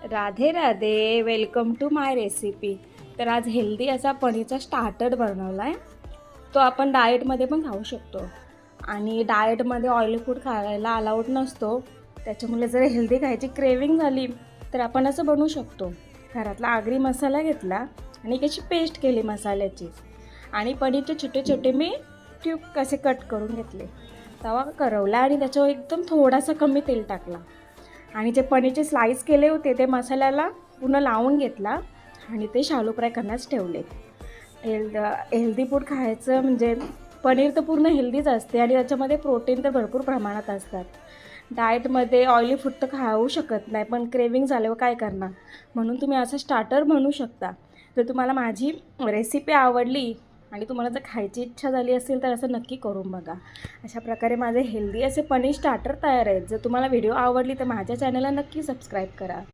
Radhe Radhe, welcome to my recipe. तर आज healthy असा पनीरचा स्टार्टर बनवला आहे. तो आपण डाएटमध्ये पण खाऊ शकतो आणि डाएटमध्ये ऑइली फूड खायला अलाउड नसतो. त्याच्यामुळे जर हेल्दी खायची क्रेविंग झाली तर आपण असं बनवू शकतो. घरातला आगरी मसाला घेतला आणि कशी पेस्ट केली मसाल्याची आणि पनीरचे छोटे छोटे मी ट्यूब कसे कट करून घेतले. तवा करवला आणि त्याच्यावर एकदम थोडासा कमी तेल टाकला आणि जे पनीरचे स्लाईस केले होते ते मसाल्याला पूर्ण लावून घेतला आणि ते शालो फ्राय करण्यास ठेवले. हेल्दी फूड खायचं म्हणजे पनीर तर पूर्ण हेल्दीच असते आणि त्याच्यामध्ये प्रोटीन तर भरपूर प्रमाणात असतात. डाएटमध्ये ऑइली फूड तर खाऊ शकत नाही, पण क्रेविंग झाल्यावर काय करणार, म्हणून तुम्ही असं स्टार्टर बनवू शकता. जर तुम्हाला माझी रेसिपी आवडली आणि तुम्हाला जर खायची इच्छा झाली असेल तर असं नक्की करून बघा. अशा प्रकारे माझे हेल्दी असे पनीर स्टार्टर तयार आहेत. जर तुम्हाला व्हिडिओ आवडली तर माझ्या चॅनलला नक्की सबस्क्राईब करा.